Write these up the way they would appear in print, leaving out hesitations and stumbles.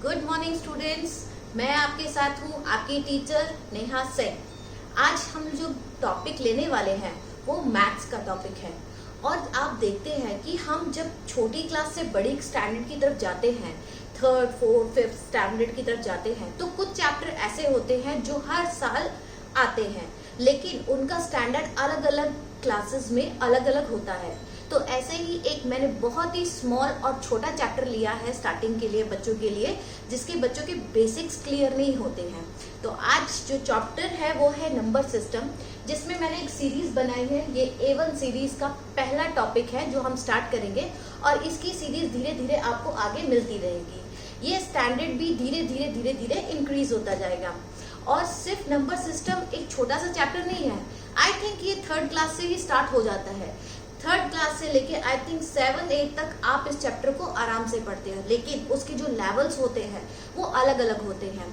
Good morning students. मैं आपके साथ हूँ आपकी टीचर नेहा सिंह। आज हम जो टॉपिक लेने वाले हैं वो मैथ्स का टॉपिक है। और आप देखते हैं कि हम जब छोटी क्लास से बड़ी स्टैंडर्ड की तरफ जाते हैं, थर्ड फोर्थ फिफ्थ स्टैंडर्ड की तरफ जाते हैं, तो कुछ चैप्टर ऐसे होते हैं जो हर साल आते हैं, लेकिन उनका स्टैंडर्ड अलग अलग क्लासेस में अलग अलग होता है। तो ऐसे ही एक मैंने बहुत ही स्मॉल और छोटा चैप्टर लिया है स्टार्टिंग के लिए, बच्चों के लिए, जिसके बच्चों के बेसिक्स क्लियर नहीं होते हैं। तो आज जो चैप्टर है वो है नंबर सिस्टम, जिसमें मैंने एक सीरीज बनाई है। ये A1 सीरीज का पहला टॉपिक है जो हम स्टार्ट करेंगे, और इसकी सीरीज धीरे धीरे आपको आगे मिलती रहेगी। ये स्टैंडर्ड भी धीरे धीरे इंक्रीज होता जाएगा। और सिर्फ नंबर सिस्टम एक छोटा सा चैप्टर नहीं है। आई थिंक ये थर्ड क्लास से ही स्टार्ट हो जाता है। थर्ड क्लास से लेके आई थिंक 7-8 तक आप इस चैप्टर को आराम से पढ़ते हैं, लेकिन उसके जो लेवल्स होते हैं वो अलग अलग होते हैं।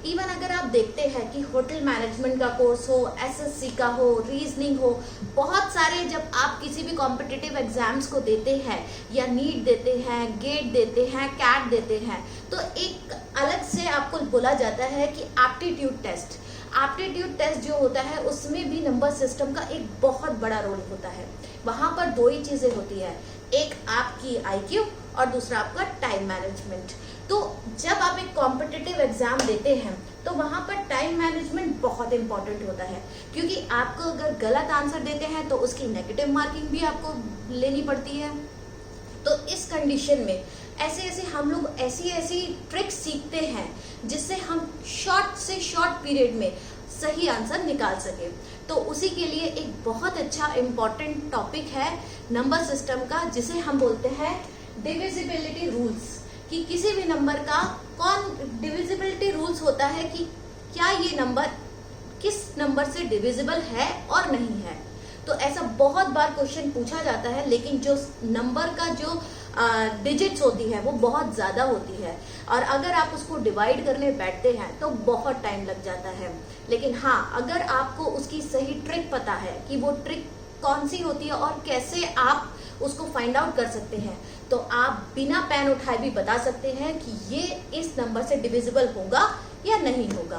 इवन अगर आप देखते हैं कि होटल मैनेजमेंट का कोर्स हो, SSC का हो, रीजनिंग हो, बहुत सारे, जब आप किसी भी कॉम्पिटिटिव एग्जाम्स को देते हैं या नीट देते हैं, गेट देते हैं, कैट देते हैं, तो एक अलग से आपको बोला जाता है कि एप्टीट्यूड टेस्ट। एप्टीट्यूड टेस्ट जो होता है उसमें भी नंबर सिस्टम का एक बहुत बड़ा रोल होता है। वहां पर दो ही चीजें होती है, एक आपकी IQ और दूसरा आपका टाइम मैनेजमेंट। तो जब आप एक कॉम्पिटिटिव एग्जाम देते हैं तो वहां पर टाइम मैनेजमेंट बहुत इंपॉर्टेंट होता है, क्योंकि आपको अगर गलत आंसर देते हैं तो उसकी नेगेटिव मार्किंग भी आपको लेनी पड़ती है। तो इस कंडीशन में ऐसे हम लोग ऐसी ट्रिक्स सीखते हैं जिससे हम शॉर्ट से शॉर्ट पीरियड में सही आंसर निकाल सके। तो उसी के लिए एक बहुत अच्छा इम्पॉर्टेंट टॉपिक है नंबर सिस्टम का, जिसे हम बोलते हैं डिविजिबिलिटी रूल्स। कि किसी भी नंबर का डिविजिबिलिटी रूल्स होता है कि क्या ये नंबर किस नंबर से डिविजिबल है और नहीं है। तो ऐसा बहुत बार क्वेश्चन पूछा जाता है, लेकिन जो नंबर का जो डिजिट्स होती है वो बहुत ज्यादा होती है, और अगर आप उसको डिवाइड करने बैठते हैं तो बहुत टाइम लग जाता है। लेकिन हाँ, अगर आपको उसकी सही ट्रिक पता है कि वो ट्रिक कौन सी होती है और कैसे आप उसको फाइंड आउट कर सकते हैं, तो आप बिना पेन उठाए भी बता सकते हैं कि ये इस नंबर से डिविजिबल होगा या नहीं होगा।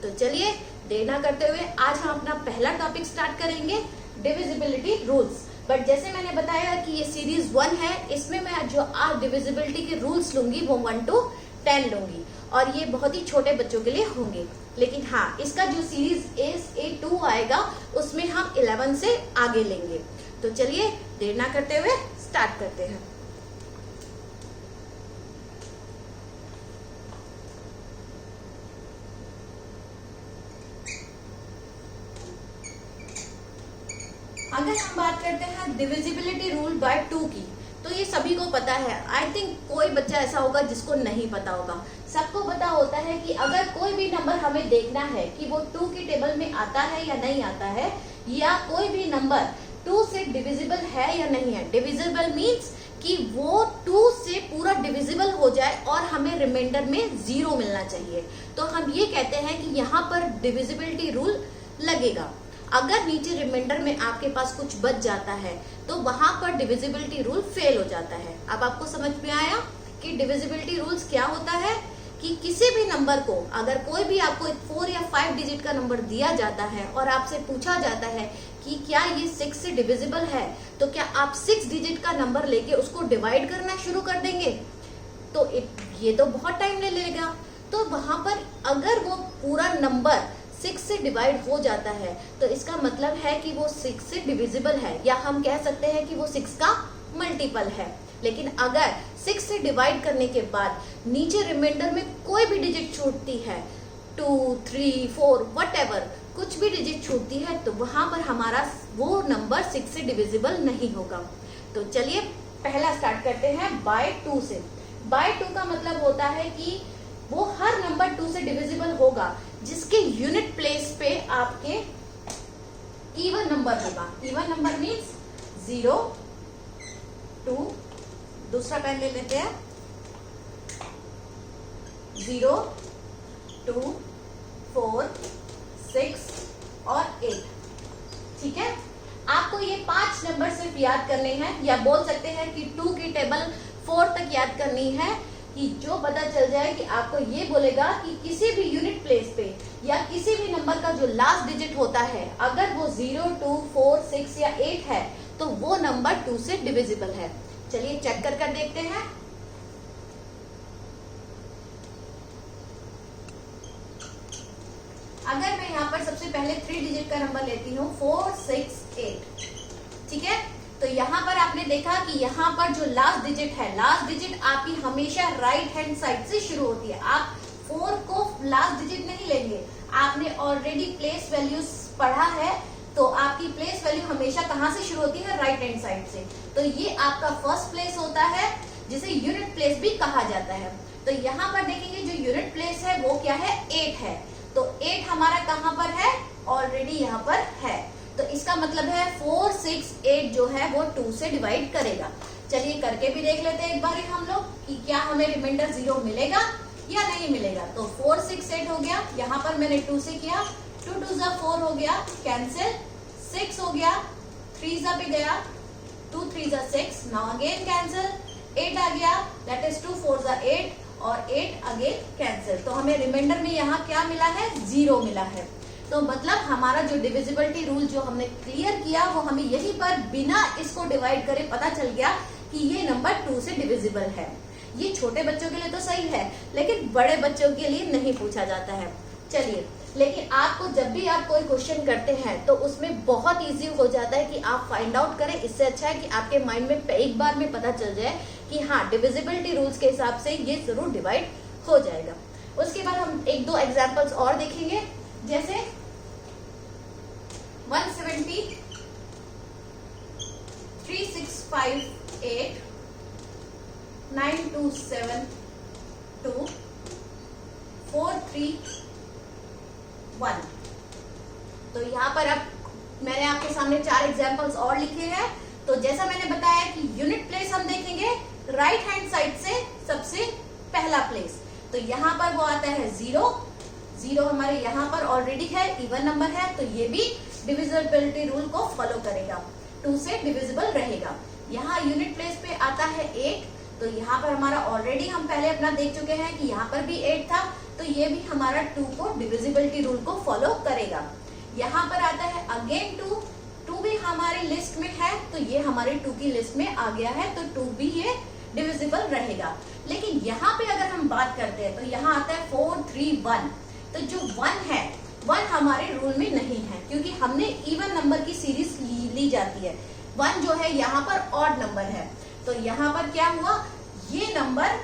तो चलिए देर ना करते हुए आज हम अपना पहला टॉपिक स्टार्ट करेंगे, डिविजिबिलिटी रूल्स। बट जैसे मैंने बताया कि ये सीरीज 1 है, इसमें मैं जो आज डिविजिबिलिटी के रूल्स लूंगी वो 1 to 10 लूंगी, और ये बहुत ही छोटे बच्चों के लिए होंगे। लेकिन हाँ, इसका जो सीरीज A2 आएगा उसमें हम 11 से आगे लेंगे। तो चलिए देर ना करते हुए स्टार्ट करते हैं। अगर हम बात करते हैं डिविजिबिलिटी रूल बाय 2 की, तो ये सभी को पता है। आई थिंक कोई बच्चा ऐसा होगा जिसको नहीं पता होगा। सबको पता होता है कि अगर कोई भी नंबर हमें देखना है कि वो 2 की टेबल में आता है या नहीं आता है, या कोई भी नंबर 2 से डिविजिबल है या नहीं है। डिविजिबल मीन्स कि वो 2 से पूरा डिविजिबल हो जाए और हमें रिमाइंडर में 0 मिलना चाहिए, तो हम ये कहते हैं कि यहाँ पर डिविजिबिलिटी रूल लगेगा। अगर नीचे रिमाइंडर में आपके पास कुछ बच जाता है तो वहां पर डिविजिबिलिटी रूल फेल हो जाता है। अब आपको समझ में आया कि डिविजिबिलिटी रूल्स क्या होता है। कि किसी भी नंबर को, अगर कोई भी आपको एक 4 या 5 डिजिट का नंबर दिया जाता है और आपसे पूछा जाता है कि क्या ये 6 से डिविजिबल है, तो क्या आप 6 डिजिट का नंबर लेके उसको डिवाइड करना शुरू कर देंगे? तो ये तो बहुत टाइम ले लेगा। तो वहां पर अगर वो पूरा नंबर 6 से डिवाइड हो जाता है तो इसका मतलब है कि वो 6 से डिविजिबल है, या हम कह सकते हैं कि वो 6 का मल्टीपल है। लेकिन अगर 6 से डिवाइड करने के बाद नीचे रिमाइंडर में कोई भी डिजिट छूटती है, 2, 3, 4 व्हाटएवर, कुछ भी डिजिट छूटती है, तो वहां पर हमारा वो नंबर 6 से डिविजिबल नहीं होगा। तो चलिए पहला स्टार्ट करते हैं बाय 2 से। बाय 2 का मतलब होता है कि वो हर नंबर 2 से डिविजिबल होगा जिसके यूनिट प्लेस पे आपके इवन नंबर होगा। इवन नंबर मीन्स 0, 2, दूसरा पेन ले लेते हैं, 0, 2, 4, 6 और 8। ठीक है, आपको ये 5 नंबर सिर्फ याद करने हैं, या बोल सकते हैं कि 2 की टेबल 4 तक याद करनी है। कि जो पता चल जाए कि आपको ये बोलेगा कि किसी भी यूनिट प्लेस पे या किसी भी नंबर का जो लास्ट डिजिट होता है, अगर वो 0, 2, 4, 6 या 8 है तो वो नंबर 2 से डिविजिबल है। चलिए चेक कर देखते हैं। अगर मैं यहाँ पर सबसे पहले 3 डिजिट का नंबर लेती हूँ 4, 6, 8, ठीक है, तो यहाँ पर आपने देखा कि यहाँ पर जो लास्ट डिजिट है, लास्ट डिजिट आपकी हमेशा राइट हैंड साइड से शुरू होती है। आप 4 को लास्ट डिजिट नहीं लेंगे, आपने ऑलरेडी प्लेस वैल्यूज पढ़ा है, तो आपकी प्लेस वैल्यू हमेशा कहाँ से शुरू होती है, राइट हैंड साइड से। तो ये आपका फर्स्ट प्लेस होता है जिसे यूनिट प्लेस भी कहा जाता है। तो यहाँ पर देखेंगे जो यूनिट प्लेस है वो क्या है, 8 है। तो 8 हमारा कहाँ पर है, ऑलरेडी यहाँ पर है, तो इसका मतलब है 4, 6, 8 जो है वो 2 से डिवाइड करेगा। चलिए करके भी देख लेते हैं एक बार हम लोग कि क्या हमें रिमाइंडर 0 मिलेगा या नहीं मिलेगा। तो 4, 6, 8 हो गया, यहाँ पर मैंने 2 से किया, 2 2 4 हो गया, कैंसिल, 6 हो गया, 3 पे गया, 2 3 6, नाउ अगेन कैंसिल, 8 आ गया, दैट इज 2 4 8 और 8 अगेन कैंसिल। तो हमें रिमाइंडर में यहाँ क्या मिला है, 0 मिला है। तो मतलब हमारा जो डिविजिबिलिटी रूल जो हमने क्लियर किया वो हमें यहीं पर बिना इसको डिवाइड करे पता चल गया कि ये नंबर 2 से डिविजिबल है। ये छोटे बच्चों के लिए तो सही है, लेकिन बड़े बच्चों के लिए नहीं पूछा जाता है। चलिए, लेकिन आपको जब भी आप कोई क्वेश्चन करते हैं तो उसमें बहुत इजी हो जाता है कि आप फाइंड आउट करें। इससे अच्छा है कि आपके माइंड में एक बार में पता चल जाए कि हाँ, डिविजिबिलिटी रूल्स के हिसाब से ये जरूर डिवाइड हो जाएगा। उसके बाद हम 1-2 एग्जाम्पल्स और देखेंगे, जैसे 170, 3, 6, 5, 8, 9, 2, 7, 2, 4, 3, 1। तो यहाँ पर अब मैंने आपके सामने 4 एग्जाम्पल्स और लिखे हैं। तो जैसा मैंने बताया कि यूनिट प्लेस हम देखेंगे राइट हैंड साइड से सबसे पहला प्लेस। तो यहाँ पर वो आता है 0, 0 हमारे यहाँ पर ऑलरेडी है, इवन नंबर है, तो ये भी डिविजिबिलिटी रूल को फॉलो करेगा, 2 से डिविजिबल रहेगा। यहाँ यूनिट प्लेस पे आता है 8, तो यहाँ पर हमारा ऑलरेडी हम पहले अपना देख चुके हैं कि यहाँ पर भी 8 था, तो ये भी हमारा 2 को डिविजिबिलिटी रूल को फॉलो करेगा। यहाँ पर आता है अगेन 2, 2 भी हमारी लिस्ट में है, तो ये हमारी 2 की लिस्ट में आ गया है, तो 2 भी ये डिविजिबल रहेगा। लेकिन यहाँ पे अगर हम बात करते हैं तो यहाँ आता है 4, 3, 1। तो जो 1 है, 1 हमारे रूल में नहीं है, क्योंकि हमने इवन नंबर की सीरीज ली जाती है। 1 जो है यहाँ पर ऑड नंबर है, तो यहाँ पर क्या हुआ, ये नंबर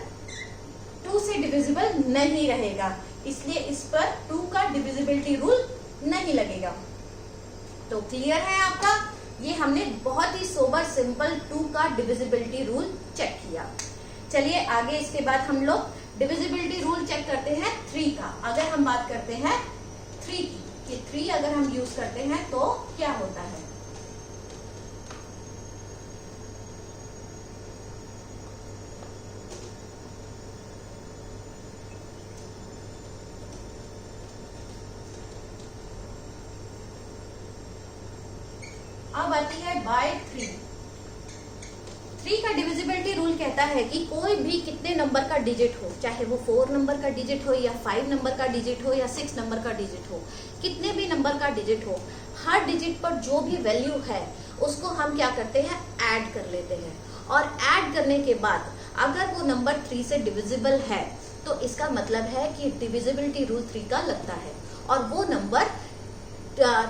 2 से डिविजिबल नहीं रहेगा, इसलिए इस पर 2 का डिविजिबिलिटी रूल नहीं लगेगा। तो क्लियर है आपका, ये हमने बहुत ही सोबर सिंपल 2 का डिविजिबिलिटी रूल चेक किया। चलिए आगे इसके बाद हम लोग डिविजिबिलिटी रूल चेक करते हैं 3 का। अगर हम बात करते हैं 3 की, कि 3 अगर हम यूज करते हैं तो क्या होता है। अब आती है बाय 3। 3 का डिविजिबिलिटी रूल कहता है कि कोई भी कितने नंबर का डिजिट हो, चाहे वो 4 नंबर का डिजिट हो या 5 नंबर का डिजिट हो या 6 नंबर का डिजिट हो, कितने भी नंबर का डिजिट हो, हर डिजिट पर जो भी वैल्यू है उसको हम क्या करते हैं, ऐड कर लेते हैं। और ऐड करने के बाद अगर वो नंबर 3 से डिविजिबल है तो इसका मतलब है कि डिविजिबिलिटी रूल 3 का लगता है, और वो नंबर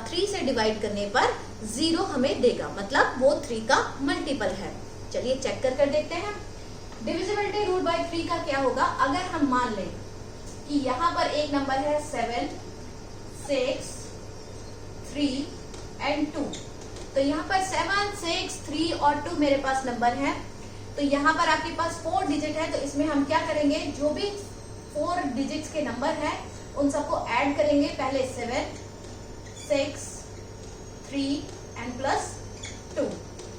3 से डिवाइड करने पर 0 हमें देगा, मतलब वो 3 का मल्टीपल है। चलिए चेक कर देखते हैं डिविजिबिलिटी रूल बाय 3 का क्या होगा। अगर हम मान लें कि यहाँ पर एक नंबर है 7, 6, 3 एंड 2, तो यहाँ पर 7, 6, 3 और 2 मेरे पास नंबर है। तो यहाँ पर आपके पास 4 डिजिट है, तो इसमें हम क्या करेंगे, जो भी 4 डिजिट्स के नंबर है उन सबको ऐड करेंगे। पहले 7, 6, 3 एंड प्लस 2।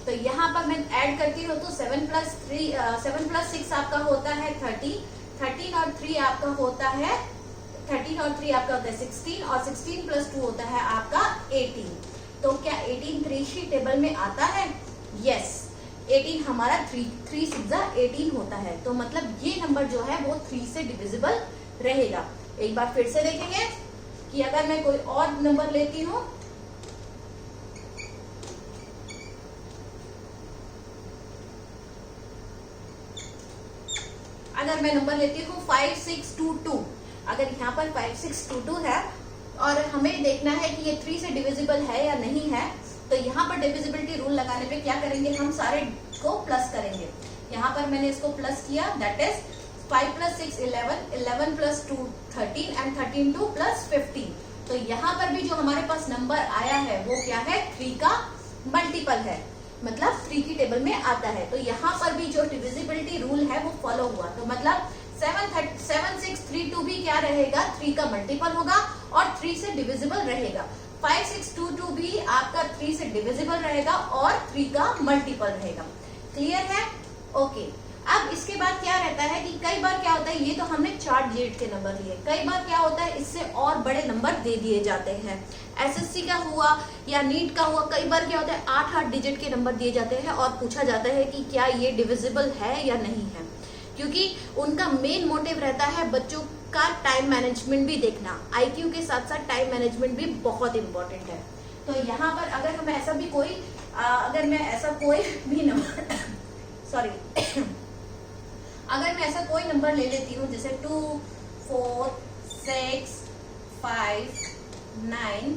तो यहाँ पर मैं ऐड करती हूँ, तो 7 प्लस 6 आपका होता है 30, 13 और 3 आपका होता है 16, और 16 प्लस 2 होता है आपका 18। तो क्या 18 3 शीट टेबल में आता है? यस, 18 हमारा 3 6 18 होता है। तो मतलब ये नंबर जो है वो 3 से डिविजिबल रहेगा। एक बार फिर से देखेंगे कि अगर मैं कोई और नंबर लेती हूँ, अगर मैं नंबर लेती हूँ 5622, अगर यहाँ पर 5622 है और हमें देखना है कि ये 3 से डिविजिबल है या नहीं है, तो यहाँ पर डिविजिबिलिटी रूल लगाने पे क्या करेंगे, हम सारे को प्लस करेंगे। यहाँ पर मैंने इसको प्लस किया, दैट इज 5 + 6 11, 11 + 2 13 एंड 13 2 + 15। तो यहाँ पर भी जो हमारे पास नंबर आया है वो क्या है, 3 का मल्टीपल है, मतलब 3 की टेबल में आता है। तो यहाँ पर भी जो डिविजिबिलिटी रूल है वो फॉलो हुआ। तो मतलब 7632 भी क्या रहेगा, 3 का मल्टीपल होगा और 3 से डिविजिबल रहेगा। 5622 भी आपका 3 से डिविजिबल रहेगा और 3 का मल्टीपल रहेगा। क्लियर है? ओके। अब इसके बाद क्या रहता है कि कई बार क्या होता है, ये तो हमने 4 डिजिट के नंबर लिए, कई बार क्या होता है इससे और बड़े नंबर दे दिए जाते हैं। एसएससी का हुआ या नीट का हुआ, कई बार क्या होता है 8 डिजिट के नंबर दिए जाते हैं और पूछा जाता है कि क्या ये डिविजिबल है या नहीं है, क्योंकि उनका मेन मोटिव रहता है बच्चों का टाइम मैनेजमेंट भी देखना। आईक्यू के साथ साथ टाइम मैनेजमेंट भी बहुत इंपॉर्टेंट है। तो यहाँ पर अगर मैं ऐसा कोई नंबर ले लेती हूँ, जैसे 2 4 6 5 9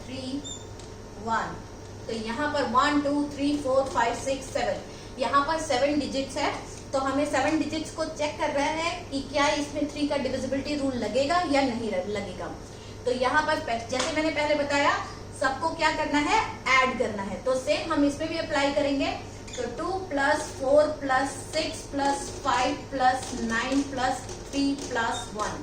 3 1, तो यहाँ पर 1 2 3 4 5 6 7, यहाँ पर 7 डिजिट्स है। तो हमें 7 डिजिट्स को चेक कर रहे हैं कि क्या इसमें 3 का डिविजिबिलिटी रूल लगेगा या नहीं लगेगा। तो यहाँ पर जैसे मैंने पहले बताया, सबको क्या करना है, ऐड करना है। तो सेम हम इसमें भी अप्लाई करेंगे। तो 2 + 4 + 6 + 5 + 9 + 3 + 1,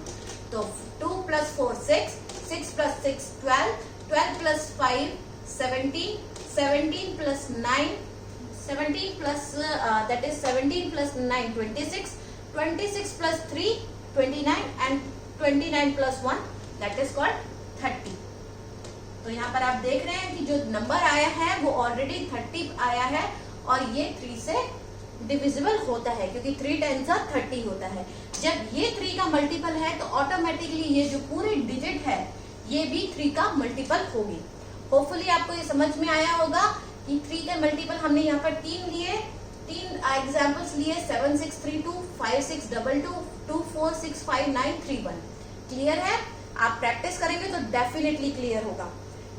तो 2 + 4 6, 6 + 6 12, 12 + 5 17, 17 + 9 17 plus that is 17 plus 9 26, 26 plus 3 29 and 29 plus 1 that is called 30। तो यहाँ पर आप देख रहे हैं कि जो नंबर आया है वो ऑलरेडी 30 आया है और ये 3 से डिविजिबल होता है, क्योंकि 3 × 30 होता है। जब ये 3 का मल्टीपल है तो ऑटोमेटिकली ये जो पूरी डिजिट है ये भी 3 का मल्टीपल होगी। होपफुली आपको ये समझ में आया होगा कि 3 के मल्टीपल हमने यहाँ पर 3 लिए, 3 एग्जाम्पल्स लिए, 7 6 3 2, 5 6 2 2, 2 4 6 5 9 3 1। क्लियर है? आप प्रैक्टिस करेंगे तो डेफिनेटली क्लियर होगा।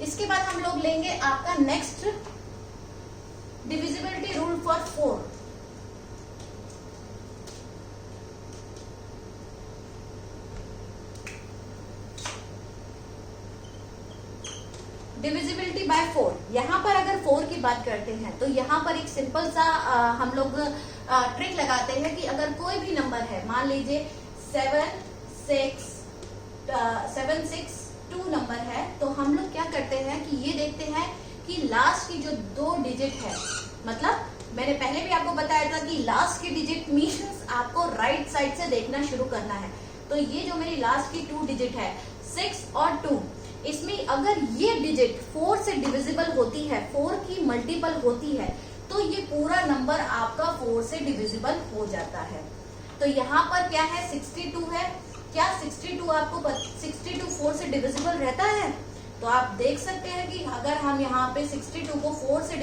इसके बाद हम लोग लेंगे आपका next divisibility rule for 4। Divisibility bye 4। यहाँ पर अगर 4 की बात करते हैं तो यहाँ पर एक सिंपल सा हम लोग ट्रिक लगाते हैं कि अगर कोई भी नंबर है, मान लीजिए 7 6 2 नंबर है, तो हम लोग क्या करते हैं कि ये देखते हैं कि लास्ट की जो 2 डिजिट है, मतलब मैंने पहले भी आपको बताया था कि लास्ट की डिजिट मीन्स आपको राइट साइड से देखना शुरू करना है। तो ये जो मेरी लास्ट की 2 डिजिट है 6 और 2, इसमें अगर ये डिजिट 4 से डिविजिबल होती है, 4 की मल्टीपल होती है, तो ये पूरा नंबर आपका 4 से डिविजिबल हो जाता है। तो यहाँ पर क्या है, 62 है। क्या 62 आपको 62 4 से डिविजिबल रहता है? तो आप देख सकते हैं कि अगर हम यहाँ पे 62 को 4 से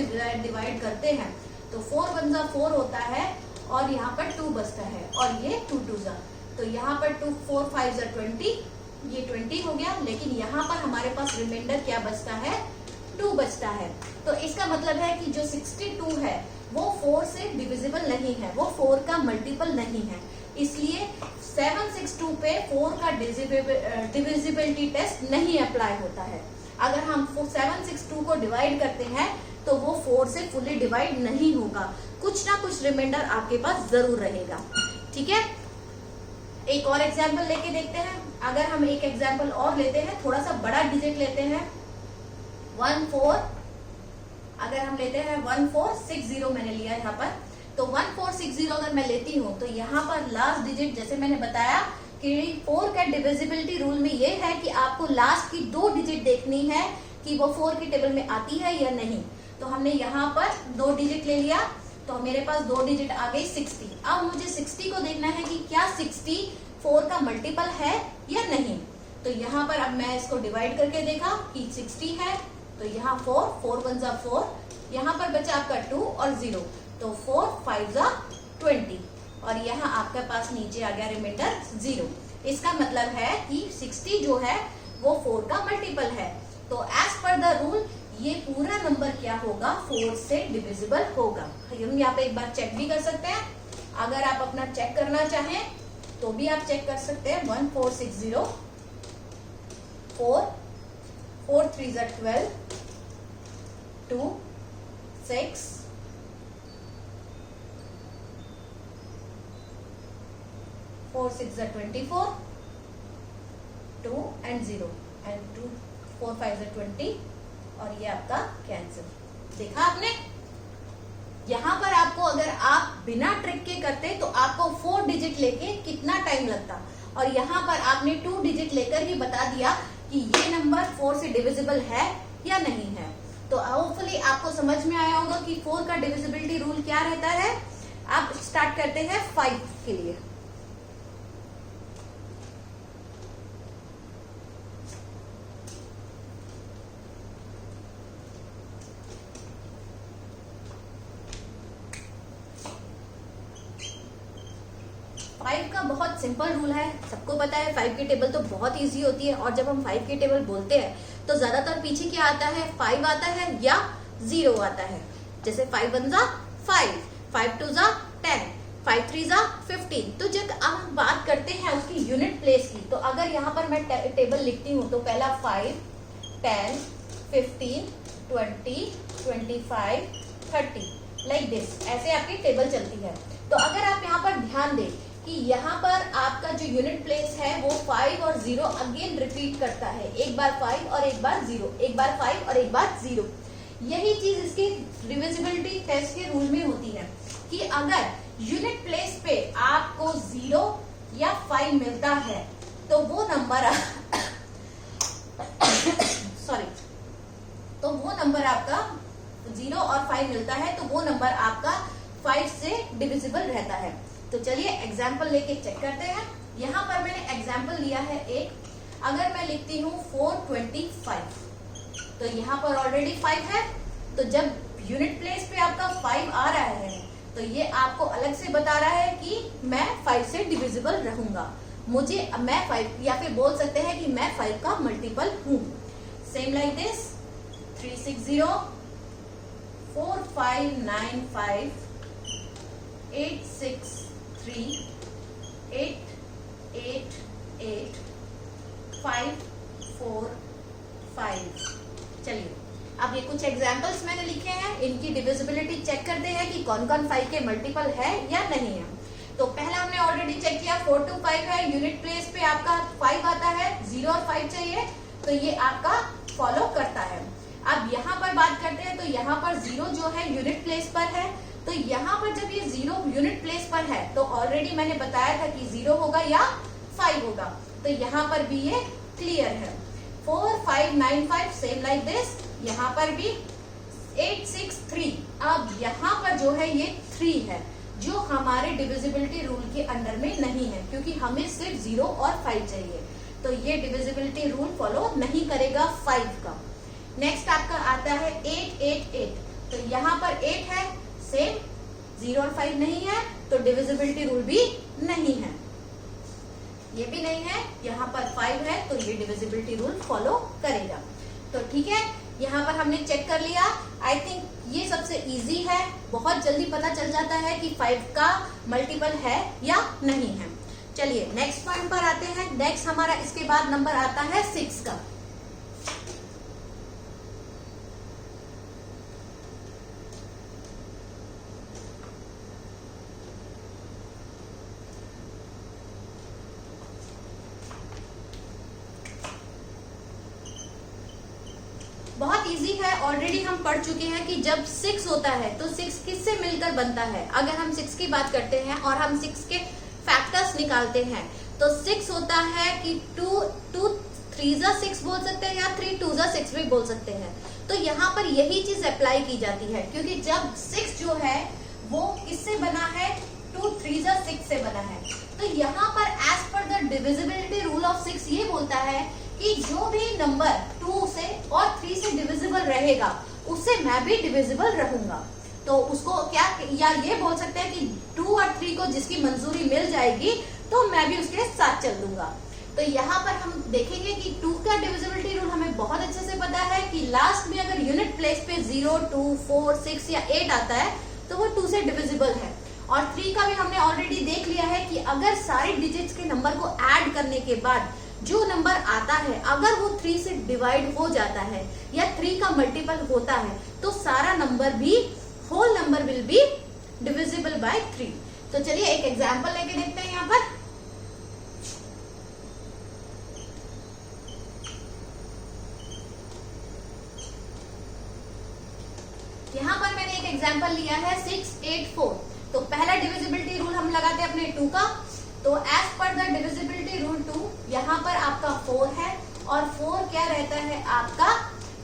डिवाइड करते हैं तो 4 × 4 होता है और यहाँ पर 2 बचता है और ये 2 2 जा, तो यहाँ पर 2 4 5 20, ये 20 हो गया। लेकिन यहाँ पर हमारे पास रिमाइंडर क्या बचता है, 2 बचता है। तो इसका मतलब है कि जो 62 है वो 4 से डिविजिबल नहीं है, वो 4 का मल्टीपल नहीं है। इसलिए 762 पे 4 का डिविजिबिलिटी टेस्ट नहीं अप्लाई होता है। अगर हम 762 को डिवाइड करते हैं तो वो 4 से फुली डिवाइड नहीं होगा, कुछ ना कुछ रिमाइंडर आपके पास जरूर रहेगा। ठीक है, एक और एग्जाम्पल लेके देखते हैं। अगर हम एक एग्जाम्पल और लेते हैं, थोड़ा सा बड़ा डिजिट लेते हैं, 1 4, अगर हम लेते हैं 1460 मैंने लिया यहाँ पर, तो 1460 अगर मैं लेती हूँ तो यहाँ पर लास्ट डिजिट, जैसे मैंने बताया कि 4 का डिविजिबिलिटी रूल में ये है कि आपको लास्ट की 2 डिजिट देखनी है कि वो 4 की टेबल में आती है या नहीं। तो हमने यहाँ पर 2 डिजिट ले लिया, तो मेरे पास 2 डिजिट आ गई 60। अब मुझे 60 को देखना है कि क्या 60 4 का मल्टीपल है या नहीं। तो यहाँ पर अब मैं इसको डिवाइड करके देखा कि 60 है, तो यहाँ 4 1 जा 4, यहाँ पर बचा आपका 2 और 0, तो 4 5 जा 20, और यहाँ आपके पास नीचे आ गया रिमाइंडर 0। इसका मतलब है कि 60 जो है वो 4 का मल्टीपल है। तो एज पर द रूल ये पूरा नंबर क्या होगा, 4 से डिविजिबल होगा। हम यहाँ पे एक बार चेक भी कर सकते हैं, अगर आप अपना चेक करना चाहें तो भी आप चेक कर सकते हैं। 1460, 4 4 3 जा 12, 2 6 4 6 जा 24, 2 and 0 and 2 4 5 जा 20, और ये आपका कैंसिल। देखा आपने, यहाँ पर आपको अगर आप बिना ट्रिक के करते तो आपको 4 डिजिट लेके कितना टाइम लगता, और यहाँ पर आपने 2 डिजिट लेकर ही बता दिया कि ये नंबर 4 से डिविजिबल है या नहीं है। तो होपफुली आपको समझ में आया होगा कि 4 का डिविजिबिलिटी रूल क्या रहता है। आप स्टार्ट करते हैं 5 के लिए। फाइव का बहुत सिंपल रूल है, सबको पता है। 5 की टेबल तो बहुत इजी होती है, और जब हम 5 की टेबल बोलते हैं तो ज्यादातर पीछे क्या आता है, 5 आता है या 0 आता है। जैसे 5 1 जा 5, 5 2 जा 10, 5 3 जा 15। तो जब हम बात करते हैं उसकी यूनिट प्लेस की, तो अगर यहाँ पर मैं टेबल लिखती हूँ तो पहला 5 10 15 20 25 30 लाइक दिस, ऐसे आपकी टेबल चलती है। तो अगर आप यहाँ पर ध्यान दें कि यहाँ पर आपका जो यूनिट प्लेस है वो 5 और 0 अगेन रिपीट करता है, एक बार 5 और एक बार 0, एक बार 5 और एक बार 0। यही चीज इसके डिविजिबिलिटी टेस्ट के रूल में होती है कि अगर यूनिट प्लेस पे आपको 0 या 5 मिलता है तो वो नंबर सॉरी, तो वो नंबर आपका 0 और 5 मिलता है तो वो नंबर आपका 5 से डिविजिबल रहता है। तो चलिए एग्जाम्पल लेके चेक करते हैं। यहाँ पर मैंने एग्जाम्पल लिया है एक, अगर मैं लिखती हूँ 425, तो यहाँ पर ऑलरेडी 5 है, तो जब यूनिट प्लेस पे आपका 5 आ रहा है तो ये आपको अलग से बता रहा है कि मैं 5 से डिविजिबल रहूंगा, मैं 5, या फिर बोल सकते हैं कि मैं 5 का मल्टीपल हूँ। Same like this 360 4595 863 888 545। चलिए अब ये कुछ एग्जाम्पल्स मैंने लिखे हैं, इनकी डिविजिबिलिटी चेक करते हैं कि कौन कौन 5 के मल्टीपल है या नहीं है। तो पहला हमने ऑलरेडी चेक किया, 4 2 5 है, यूनिट प्लेस पे आपका 5 आता है, 0 और 5 चाहिए, तो ये आपका फॉलो करता है। अब यहाँ पर बात करते हैं, तो यहाँ पर 0 जो है यूनिट प्लेस पर है, तो यहाँ पर जब ये 0 यूनिट प्लेस पर है तो ऑलरेडी मैंने बताया था कि 0 होगा या 5 होगा, तो यहाँ पर भी ये क्लियर है। 4 5 9 5 सेम लाइक दिस, यहाँ पर भी 8 6 3। अब यहाँ पर जो है ये 3 है, जो हमारे डिविजिबिलिटी रूल के अंडर में नहीं है, क्योंकि हमें सिर्फ 0 और 5 चाहिए, तो ये डिविजिबिलिटी रूल फॉलो नहीं करेगा 5 का। नेक्स्ट आपका आता है 8 8 8, तो यहाँ पर 8 है, सेम 0 और 5 नहीं है, तो डिविजिबिलिटी रूल भी नहीं है, ये भी नहीं है, यहाँ पर 5 है, तो ये डिविजिबिलिटी रूल फॉलो करेगा। तो ठीक है, यहाँ पर हमने चेक कर लिया। आई थिंक ये सबसे इजी है, बहुत जल्दी पता चल जाता है कि 5 का मल्टीपल है या नहीं है। चलिए नेक्स्ट पॉइंट पर आते हैं। नेक्स्ट हमारा इसके बाद नंबर आता है 6 का। बहुत इजी है, ऑलरेडी हम पढ़ चुके हैं कि जब 6 होता है तो 6 किससे मिलकर बनता है। अगर हम 6 की बात करते हैं और हम 6 के फैक्टर्स निकालते हैं तो 6 होता है कि 2 3 जा 6 बोल सकते हैं या 3 2 जा 6 भी बोल सकते हैं। तो तो यहाँ पर यही चीज अप्लाई की जाती है, क्योंकि जब 6 जो है वो किससे बना है, 2 3 6 से बना है। तो यहाँ पर as per the divisibility rule of 6 ये बोलता है कि जो भी नंबर 2 से और 3 से डिविजिबल रहेगा उससे मैं भी डिविजिबल रहूंगा। तो उसको क्या, या ये बोल सकते हैं कि 2 और 3 को जिसकी मंजूरी मिल जाएगी तो मैं भी उसके साथ चल दूंगा। तो यहाँ पर हम देखेंगे कि 2 का डिविजिबिलिटी रूल हमें बहुत अच्छे से पता है कि लास्ट में अगर यूनिट प्लेस पे 0 2 4 6 या 8 आता है तो वो 2 से डिविजिबल है। और 3 का भी हमने ऑलरेडी देख लिया है कि अगर सारे डिजिट्स के नंबर को ऐड करने के बाद जो नंबर आता है अगर वो 3 से डिवाइड हो जाता है या 3 का मल्टीपल होता है तो सारा नंबर भी, whole number will be divisible by 3। तो चलिए एक एग्जांपल लेके देखते हैं। यहाँ पर मैंने एक एग्जांपल लिया है 6 8 4। तो पहला डिविजिबिलिटी रूल हम लगाते हैं अपने 2 का। तो as per the divisibility rule 2 यहाँ पर आपका 4 है और 4 क्या रहता है आपका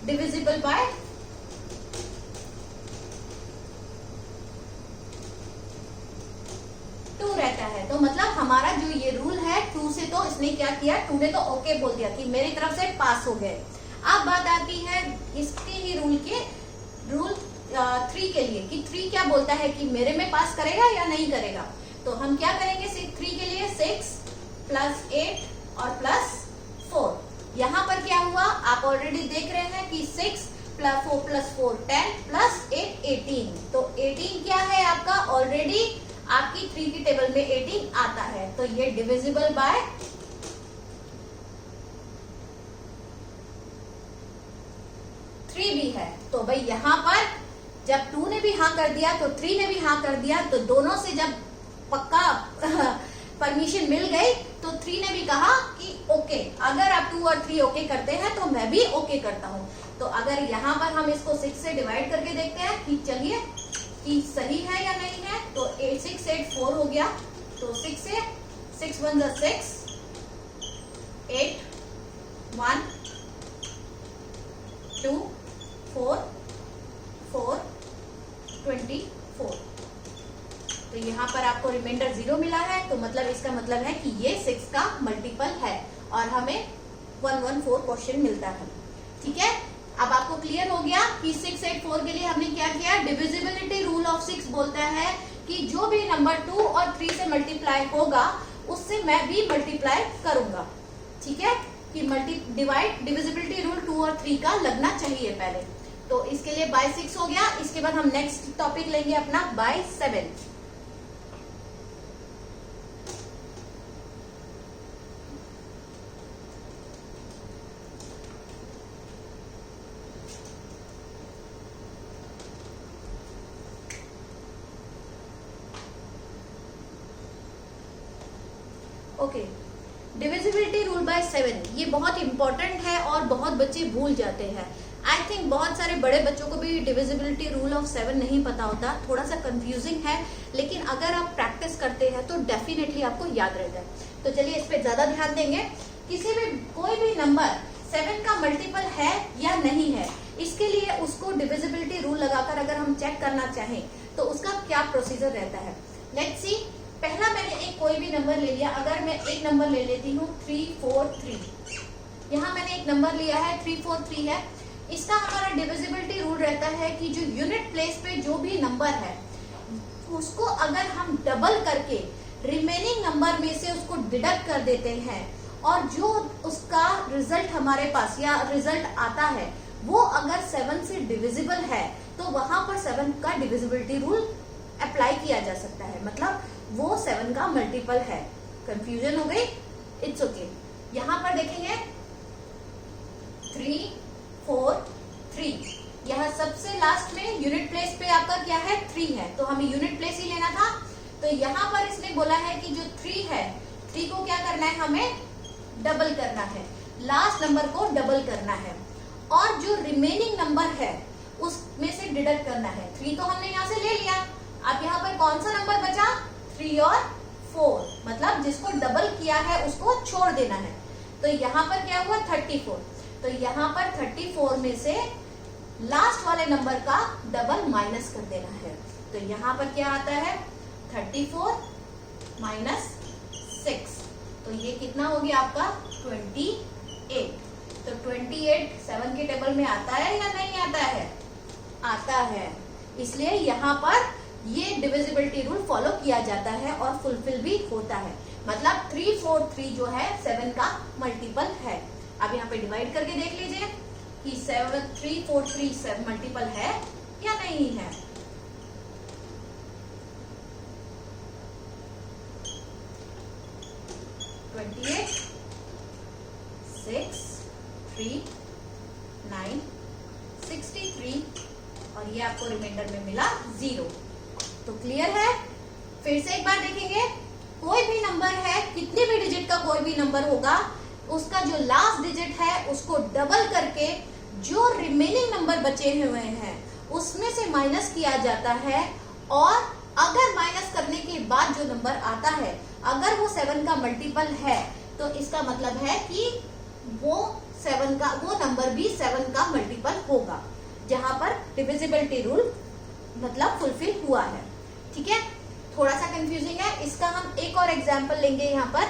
डिविजिबल बाय 2 रहता है। तो मतलब हमारा जो ये रूल है 2 से, तो इसने क्या किया, 2 ने तो ओके बोल दिया कि मेरी तरफ से पास हो गए। अब बात आती है इसके ही रूल के, रूल 3 के लिए कि 3 क्या बोलता है कि मेरे में पास करेगा या नहीं करेगा। तो हम क्या करेंगे 3 के लिए 6 प्लस 8 और प्लस 4। यहाँ पर क्या हुआ आप ऑलरेडी देख रहे हैं कि 6 प्लस 4 प्लस 4 10 प्लस 8 18। तो 18 क्या है आपका, ऑलरेडी आपकी 3 की टेबल में 18 आता है। तो ये डिविजिबल बाय 3 भी है। तो भाई यहाँ पर जब 2 ने भी हाँ कर दिया तो 3 ने भी हाँ कर दिया, तो दोनों से जब पक्का परमिशन मिल गई तो 3 ने भी कहा कि ओके, अगर आप 2 और 3 ओके करते हैं तो मैं भी ओके करता हूँ। तो अगर यहाँ पर हम इसको 6 से डिवाइड करके देखते हैं कि चलिए कि सही है या नहीं है। तो 8 6 8 4 हो गया। तो 6 से 6 1 6 8 1 2 4 4 24। तो यहाँ पर आपको रिमाइंडर 0 मिला है। तो मतलब इसका मतलब है कि ये 6 का मल्टीपल है और हमें 114 क्वेश्चन मिलता है। ठीक है, अब आपको क्लियर हो गया कि 6 8 4 के लिए हमने क्या किया। डिविजिबिलिटी रूल ऑफ 6 बोलता है कि जो भी नंबर 2 और 3 से मल्टीप्लाई होगा उससे मैं भी मल्टीप्लाई करूंगा। ठीक है, कि डिवाइड डिविजिबिलिटी रूल 2 और 3 का लगना चाहिए पहले। तो इसके लिए बाय 6 हो गया। इसके बाद हम नेक्स्ट टॉपिक लेंगे अपना by 7। Okay, divisibility rule by 7 ये बहुत इंपॉर्टेंट है और बहुत बच्चे भूल जाते हैं। आई थिंक बहुत सारे बड़े बच्चों को भी डिविजिबिलिटी रूल ऑफ 7 नहीं पता होता, थोड़ा सा कंफ्यूजिंग है, लेकिन अगर आप प्रैक्टिस करते हैं तो डेफिनेटली आपको याद रह जाए। तो चलिए इस पे ज्यादा ध्यान देंगे। किसी भी कोई भी नंबर 7 का मल्टीपल है या नहीं है, इसके लिए उसको डिविजिबिलिटी रूल लगाकर अगर हम चेक करना चाहें तो उसका क्या प्रोसीजर रहता है। लेट्स सी, पहला मैंने एक कोई भी नंबर ले लिया। अगर मैं एक नंबर ले लेती हूँ 3 4 3। यहाँ मैंने एक नंबर लिया है 3 4 3 है। इसका हमारा डिविजिबिलिटी रूल रहता है कि जो यूनिट प्लेस पे जो भी नंबर है उसको अगर हम डबल करके रिमेनिंग नंबर में से उसको डिडक्ट कर देते हैं और जो उसका रिजल्ट हमारे पास या रिजल्ट आता है वो अगर 7 से डिविजिबल है तो वहां पर 7 का डिविजिबिलिटी रूल अप्लाई किया जा सकता है, मतलब वो 7 का मल्टीपल है। कंफ्यूजन हो गई, इट्स ओके। यहाँ पर देखेंगे 3 4 3, यहाँ सबसे लास्ट में यूनिट प्लेस पे आपका क्या है 3 है, तो हमें यूनिट प्लेस ही लेना था। तो यहाँ पर इसने बोला है कि जो 3 है 3 को क्या करना है, हमें डबल करना है, लास्ट नंबर को डबल करना है और जो रिमेनिंग नंबर है उसमें से डिडक्ट करना है। 3 तो हमने यहाँ से ले लिया, अब यहाँ पर कौन सा नंबर बचा 3 और 4, मतलब जिसको डबल किया है उसको छोड़ देना है। तो यहाँ पर क्या हुआ 34, तो यहाँ पर 34 में से लास्ट वाले नंबर का डबल माइनस कर देना है। तो यहाँ पर क्या आता है 34 माइनस 6, तो ये कितना हो गया आपका 28। तो 28 7 के टेबल में आता है या नहीं आता है? आता है, इसलिए यहाँ पर ये डिविजिबिलिटी रूल फॉलो किया जाता है और फुलफिल भी होता है। मतलब 343 जो है 7 का मल्टीपल है। अब यहाँ पे डिवाइड करके देख लीजिए कि 343 मल्टीपल है या नहीं है। ट्वेंटी 6 3 9 63 और ये आपको रिमाइंडर में मिला 0। तो क्लियर है? फिर से एक बार देखेंगे, कोई भी नंबर है, कितने भी डिजिट का कोई भी नंबर होगा, उसका जो लास्ट डिजिट है उसको डबल करके जो रिमेनिंग नंबर बचे हुए हैं उसमें से माइनस किया जाता है। और अगर माइनस करने के बाद जो नंबर आता है अगर वो 7 का मल्टीपल है तो इसका मतलब है कि वो नंबर भी 7 का मल्टीपल होगा, जहां पर डिविजिबिलिटी रूल मतलब फुलफिल हुआ है। ठीक है, थोड़ा सा कंफ्यूजिंग है, इसका हम एक और एग्जांपल लेंगे यहाँ पर।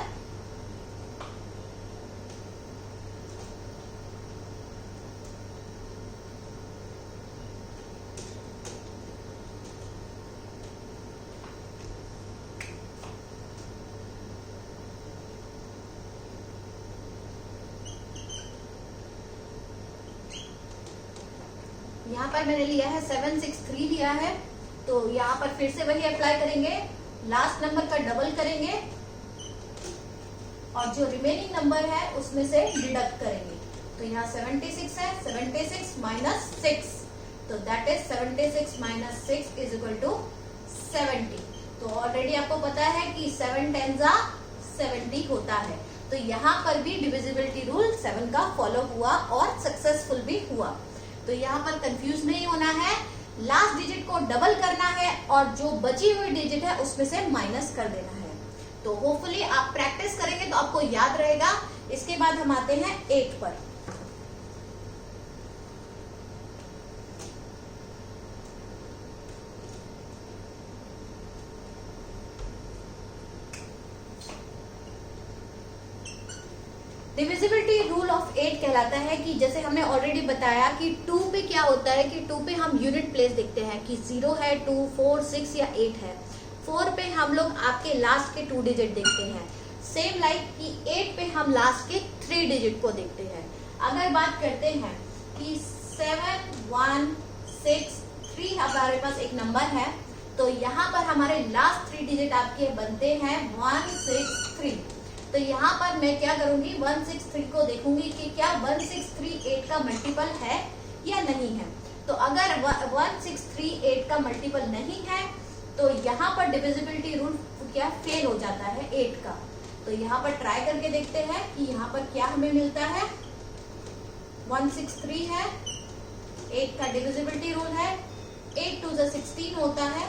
यहाँ पर मैंने लिया है 763 लिया है, तो यहाँ पर फिर से वही अप्लाई करेंगे, लास्ट नंबर का डबल करेंगे और जो रिमेनिंग नंबर है उसमें से डिडक्ट करेंगे। तो यहाँ 76 है, 76 माइनस 6, तो that is 76 minus 6 is equal to 70। तो ऑलरेडी आपको पता है कि 7 10 70 होता है। तो यहाँ पर भी डिविजिबिलिटी रूल 7 का फॉलो हुआ और सक्सेसफुल भी हुआ। तो यहाँ पर कंफ्यूज नहीं होना है, लास्ट डिजिट को डबल करना है और जो बची हुई डिजिट है उसमें से माइनस कर देना है। तो होपफुली आप प्रैक्टिस करेंगे तो आपको याद रहेगा। इसके बाद हम आते हैं 8 पर। डिविजिबिलिटी रूल ऑफ 8 कहलाता है कि जैसे हमने ऑलरेडी बताया कि 2 पे क्या होता है कि 2 पे हम यूनिट प्लेस देखते हैं कि 0 है, 2, 4, 6 या 8 है। 4 पे हम लोग आपके लास्ट के 2 डिजिट देखते हैं। सेम लाइक कि 8 पे हम लास्ट के 3 डिजिट को देखते हैं। अगर बात करते हैं कि 7 1 6 3 हमारे पास एक नंबर है, तो यहाँ पर हमारे लास्ट 3 डिजिट आपके बनते हैं 163। तो यहाँ पर मैं क्या करूंगी, 163 को देखूंगी कि क्या 163 8 का मल्टीपल है या नहीं है। तो अगर 163 8 का मल्टीपल नहीं है तो यहाँ पर डिविजिबिलिटी रूल क्या फेल हो जाता है 8 का। तो यहाँ पर ट्राई करके देखते हैं कि यहाँ पर क्या हमें मिलता है। 163 है, 8 का डिविजिबिलिटी रूल है, 8 2 16 होता है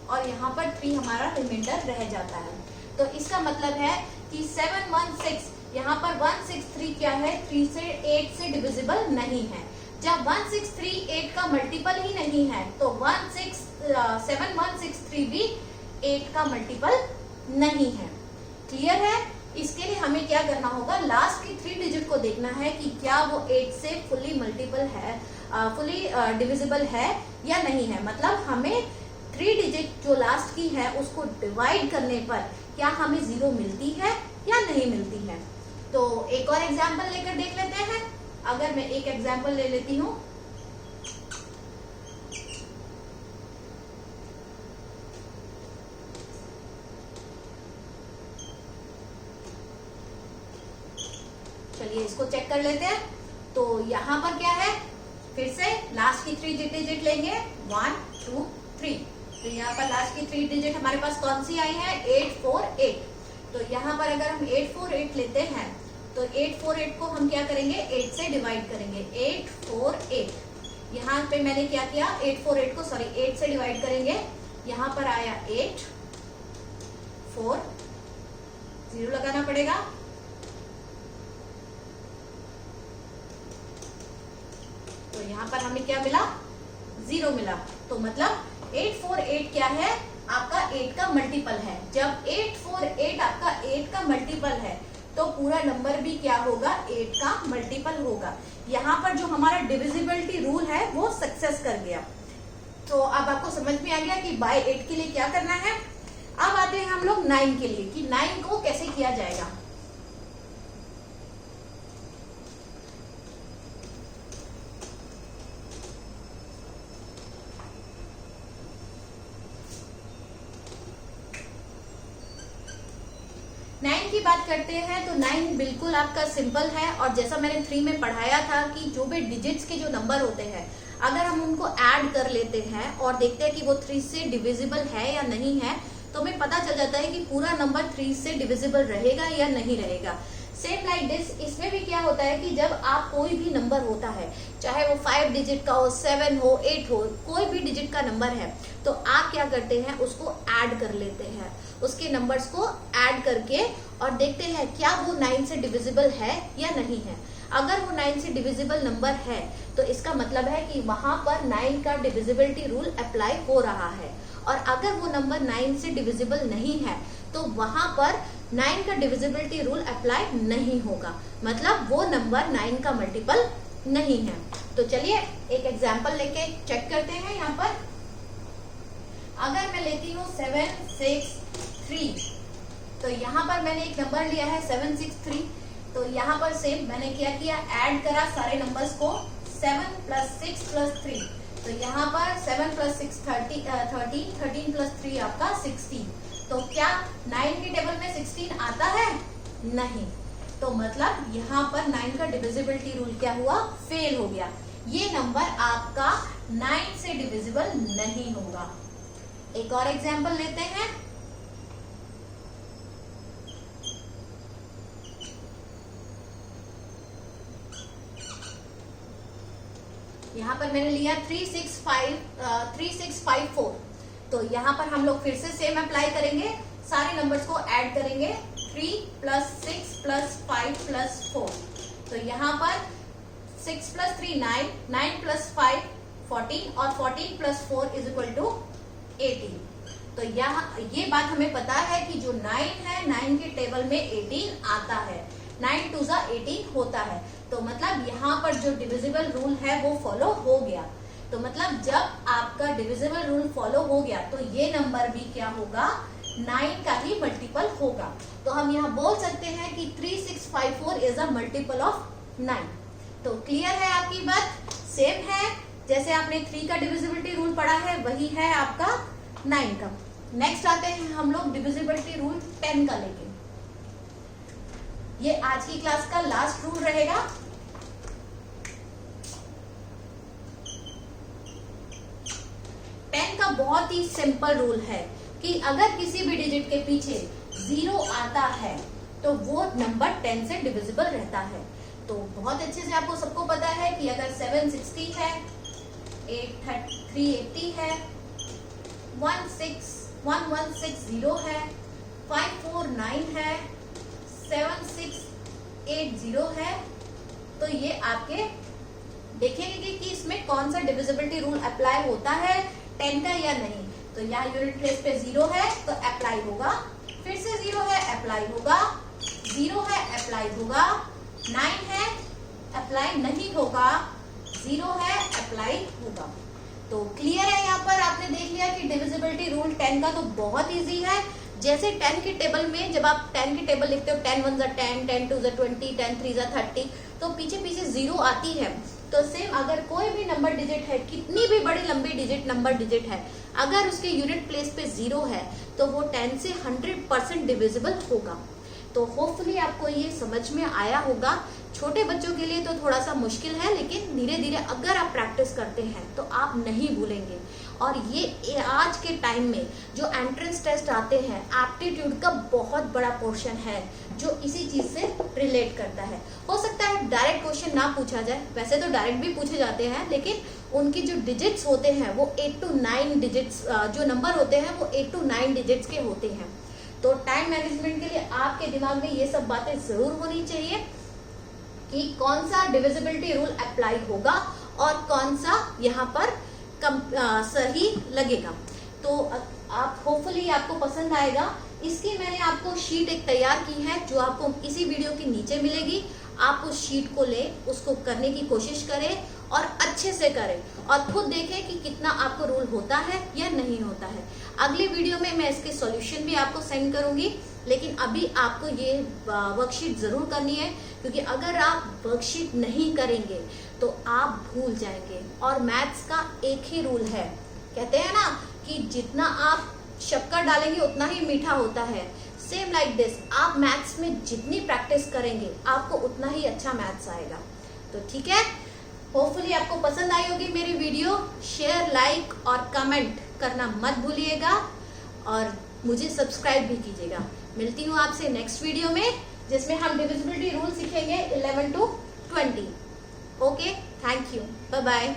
और यहाँ पर 3 हमारा रिमाइंडर रह जाता है। तो इसका मतलब है कि 716 यहाँ पर 163 क्या है, 3 से 8 से डिविजिबल नहीं है। जब 163 8 का मल्टीपल ही नहीं है तो 7163 भी 8 का मल्टीपल नहीं है। क्लियर है? इसके लिए हमें क्या करना होगा, लास्ट की 3 डिजिट को देखना है कि क्या वो 8 से फुली मल्टीपल है, फुली डिविजिबल है या नहीं है। मतलब हमें 3 डिजिट जो लास्ट की है उसको डिवाइड करने पर क्या हमें 0 मिलती है या नहीं मिलती है। तो एक और एग्जाम्पल लेकर देख लेते हैं। अगर मैं एक एग्जाम्पल ले लेती हूँ, चलिए इसको चेक कर लेते हैं। तो यहाँ पर क्या है, फिर से लास्ट की 3 डिजिट लेंगे 1 2 3। तो यहाँ पर लास्ट की 3 डिजिट हमारे पास कौन सी आई है, 848। तो यहाँ पर अगर हम 848 लेते हैं तो 848 को हम क्या करेंगे, 8 से डिवाइड करेंगे। 848 यहाँ पे मैंने क्या किया, 848 को 8 से डिवाइड करेंगे। यहाँ पर आया 8 4 0 लगाना पड़ेगा। तो तो यहाँ पर हमें क्या मिला, 0 मिला। तो मतलब 848 क्या है, आपका 8 का मल्टीपल है। जब 848 आपका 8 का मल्टीपल है तो पूरा नंबर भी क्या होगा, 8 का मल्टीपल होगा। यहाँ पर जो हमारा डिविजिबिलिटी रूल है वो सक्सेस कर गया। तो अब आपको समझ में आ गया कि बाय 8 के लिए क्या करना है। अब आते हैं हम लोग 9 के लिए कि 9 को कैसे किया जाएगा। नाइन की बात करते हैं तो 9 बिल्कुल आपका सिंपल है। और जैसा मैंने 3 में पढ़ाया था कि जो भी डिजिट्स के जो नंबर होते हैं अगर हम उनको ऐड कर लेते हैं और देखते हैं कि वो 3 से डिविजिबल है या नहीं है, तो हमें पता चल जाता है कि पूरा नंबर 3 से डिविजिबल रहेगा या नहीं रहेगा। सेम लाइक दिस, इसमें भी क्या होता है कि जब आप कोई भी नंबर होता है, चाहे वो 5 डिजिट का हो, 7 हो, 8 हो, कोई भी डिजिट का नंबर है, तो आप क्या करते हैं, उसको ऐड कर लेते हैं, उसके नंबर्स को ऐड करके और देखते हैं क्या वो 9 से डिविजिबल है या नहीं है। अगर वो 9 से डिविजिबल नंबर है तो इसका मतलब है कि वहां पर 9 का डिविजिबिलिटी रूल अप्लाई हो रहा है। और अगर वो नंबर 9 से डिविजिबल नहीं है तो वहां पर 9 का डिविजिबिलिटी रूल अप्लाई नहीं होगा, मतलब वो नंबर 9 का मल्टीपल नहीं है। तो चलिए एक एग्जांपल लेके चेक करते हैं। यहाँ पर अगर मैं लेती हूँ 763, तो यहाँ पर मैंने एक नंबर लिया है 763। तो यहाँ पर सेम मैंने क्या किया, ऐड करा सारे नंबर्स को, 7 + 6 + 3। तो यहाँ पर 7 + 6 13, 13 + 3 आपका 16। तो क्या 9 के टेबल में 16 आता है? नहीं। तो मतलब यहाँ पर 9 का डिविजिबिलिटी रूल क्या हुआ, फेल हो गया। ये नंबर आपका 9 से डिविजिबल नहीं होगा। एक और एग्जांपल लेते हैं। यहाँ पर मैंने लिया 3654। तो यहाँ पर हम लोग फिर से सेम अप्लाई करेंगे, सारे नंबर्स को ऐड करेंगे, 3 + 6 + 5 + 4। तो यहाँ पर 6 + 3 9, 9 + 5 14 और 14 + 4 = 18। तो यहाँ ये बात हमें पता है कि जो 9 है 9 के टेबल में 18 आता है, 9 × 2 = 18 होता है। तो मतलब यहाँ पर जो डिविजिबल रूल है वो फॉलो हो गया। तो मतलब जब आपका डिविजिबल रूल फॉलो हो गया तो ये नंबर भी क्या होगा, 9 का ही मल्टीपल होगा। तो हम यहाँ बोल सकते हैं कि 3654 इज अ मल्टीपल ऑफ 9। तो क्लियर है आपकी बात, सेम है जैसे आपने 3 का डिविजिबिलिटी रूल पढ़ा है वही है आपका 9 का। नेक्स्ट आते हैं हम लोग डिविजिबिलिटी रूल 10 का लेके। ये आज की क्लास का लास्ट रूल रहेगा। बहुत ही सिंपल रूल है कि अगर किसी भी डिजिट के पीछे 0 आता है तो वो नंबर 10 से डिविजिबल रहता है। तो बहुत अच्छे से आपको सबको पता है कि अगर 760 है, 380 है, 1160 है, 549 है, 7680 है, तो ये आपके देखेंगे कि इसमें कौन सा डिविजिबिलिटी रूल अप्लाई होता है 10 का या नहीं। तो यहाँ यूनिट प्लेस पे 0 है तो अप्लाई होगा, फिर से 0 है अप्लाई होगा, 0 है अप्लाई होगा, 9 है अप्लाई नहीं होगा, 0 है अप्लाई होगा। तो क्लियर है, यहाँ पर आपने देख लिया कि डिविजिबिलिटी रूल 10 का तो बहुत इजी है। जैसे 10 के टेबल में जब आप 10 के टेबल लिखते हो 10 × 1 = 10, 10 × 2 = 20, 10 × 3 = 30, तो पीछे पीछे 0 आती है। तो सेम अगर कोई भी नंबर डिजिट है, कितनी भी बड़ी लंबी नंबर डिजिट है, अगर उसके यूनिट प्लेस पे 0 है तो वो 10 से 100% डिविजिबल होगा। तो होपफुली आपको ये समझ में आया होगा। छोटे बच्चों के लिए तो थोड़ा सा मुश्किल है, लेकिन धीरे धीरे अगर आप प्रैक्टिस करते हैं तो आप नहीं भूलेंगे। और ये आज के टाइम में जो एंट्रेंस टेस्ट आते हैं, एप्टीट्यूड का बहुत बड़ा पोर्शन है जो इसी चीज से रिलेट करता है। हो सकता है डायरेक्ट क्वेश्चन ना पूछा जाए, वैसे तो डायरेक्ट भी पूछे जाते हैं, लेकिन उनकी जो डिजिट्स होते हैं वो 8 to 9 डिजिट्स, जो नंबर होते हैं वो 8 to 9 डिजिट्स के होते हैं। तो टाइम मैनेजमेंट के लिए आपके दिमाग में ये सब बातें जरूर होनी चाहिए कि कौन सा डिविजिबिलिटी रूल अप्लाई होगा और कौन सा यहाँ पर सही लगेगा। तो आप होपफुली आपको पसंद आएगा। इसकी मैंने आपको शीट एक तैयार की है जो आपको इसी वीडियो के नीचे मिलेगी। आप उस शीट को ले, उसको करने की कोशिश करें और अच्छे से करें और खुद देखें कि कितना आपको रूल होता है या नहीं होता है। अगले वीडियो में मैं इसके सॉल्यूशन भी आपको सेंड करूंगी, लेकिन अभी आपको ये वर्कशीट जरूर करनी है, क्योंकि अगर आप वर्कशीट नहीं करेंगे तो आप भूल जाएंगे। और मैथ्स का एक ही रूल है, कहते हैं ना कि जितना आप शक्कर डालेंगे उतना ही मीठा होता है। सेम लाइक दिस, आप मैथ्स में जितनी प्रैक्टिस करेंगे आपको उतना ही अच्छा मैथ्स आएगा। तो ठीक है, होपफुली आपको पसंद आई होगी मेरी वीडियो। शेयर, लाइक और कमेंट करना मत भूलिएगा और मुझे सब्सक्राइब भी कीजिएगा। मिलती हूँ आपसे नेक्स्ट वीडियो में, जिसमें हम डिविजिबिलिटी रूल सीखेंगे 11 to 20। Okay, thank you, bye bye.